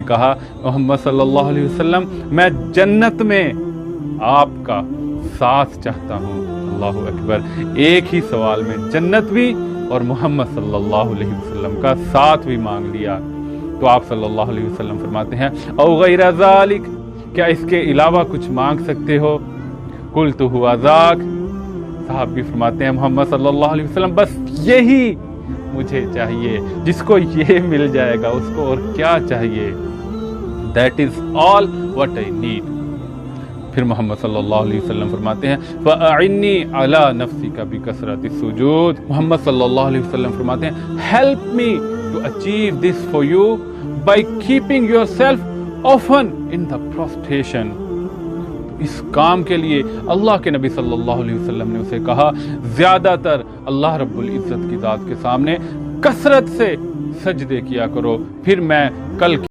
कहा, मोहम्मद सल्लल्लाहु अलैहि वसल्लम, मैं जन्नत में आपका साथ चाहता हूँ। अल्लाहु अकबर। एक ही सवाल में जन्नत भी और मोहम्मद सल्लल्लाहु अलैहि वसल्लम का साथ भी मांग लिया। तो आप सल्लल्लाहु अलैहि वसल्लम फरमाते हैं, औ गैर ज़ालिक, क्या इसके अलावा कुछ मांग सकते हो? कुल्तु हुआ ज़ाक, साहब भी फरमाते हैं, मोहम्मद सल्लल्लाहु अलैहि वसल्लम, बस यही मुझे चाहिए। जिसको ये मिल जाएगा उसको और क्या चाहिए? That is all what I need. फिर मोहम्मद सल्लल्लाहु अलैहि वसल्लम फरमाते हैं, फ़अइन्नी अला नफ्सिका बिकसरति सुजूद। मोहम्मद सल्लल्लाहु अलैहि वसल्लम फरमाते हैं, help me to achieve this for you by keeping yourself often in the prostration. इस काम के लिए अल्लाह के नबी सल्लल्लाहु अलैहि वसल्लम ने उसे कहा, ज्यादातर अल्लाह रब्बुल इज्जत की ज़ात के सामने कसरत से सजदे किया करो, फिर मैं कल